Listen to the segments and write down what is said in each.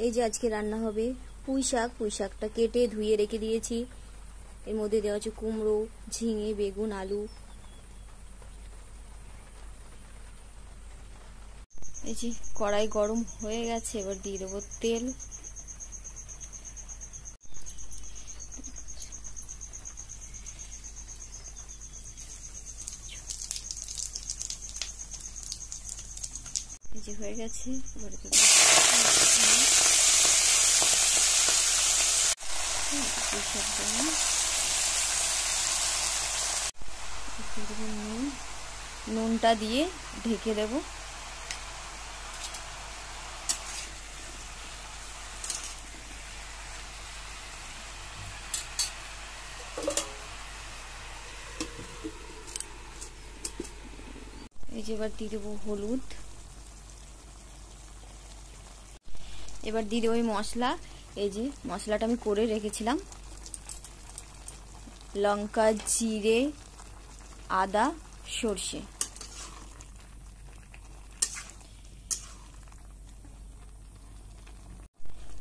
এই যে আজকে রান্না হবে পুঁই শাকটা কেটে ধুয়ে রেখে দিয়েছি। এর মধ্যে দেওয়া আছে কুমড়ো, ঝিঙে, বেগুন, আলু। এই যে কড়াই গরম হয়ে গেছে, এবার দিয়ে দেবো তেল। এই যে হয়ে গেছে, এবারে দেবো নুনটা দিয়ে ঢেকে দেব। এই যে এবার দিয়ে দেবো হলুদ। এবার দিয়ে দেবো মশলা। এই যে মশলাটা আমি করে রেখেছিলাম, লঙ্কা, জিরে, আদা, সর্ষে।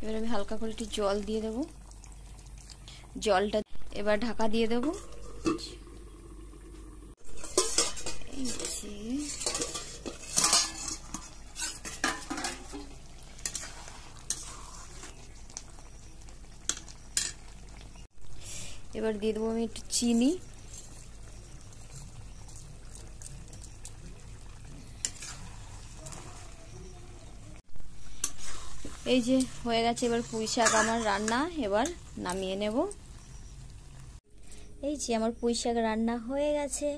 এবার আমি হালকা করে একটু জল দিয়ে দেবো। জলটা এবার ঢাকা দিয়ে দেবো। এই যে এবার দিয়ে দেবো আমি একটু চিনি। এই যে হয়ে গেছে এবার পুঁই শাক আমার রান্না, এবার নামিয়ে নেব। এই যে আমার পুঁই শাক রান্না হয়ে গেছে।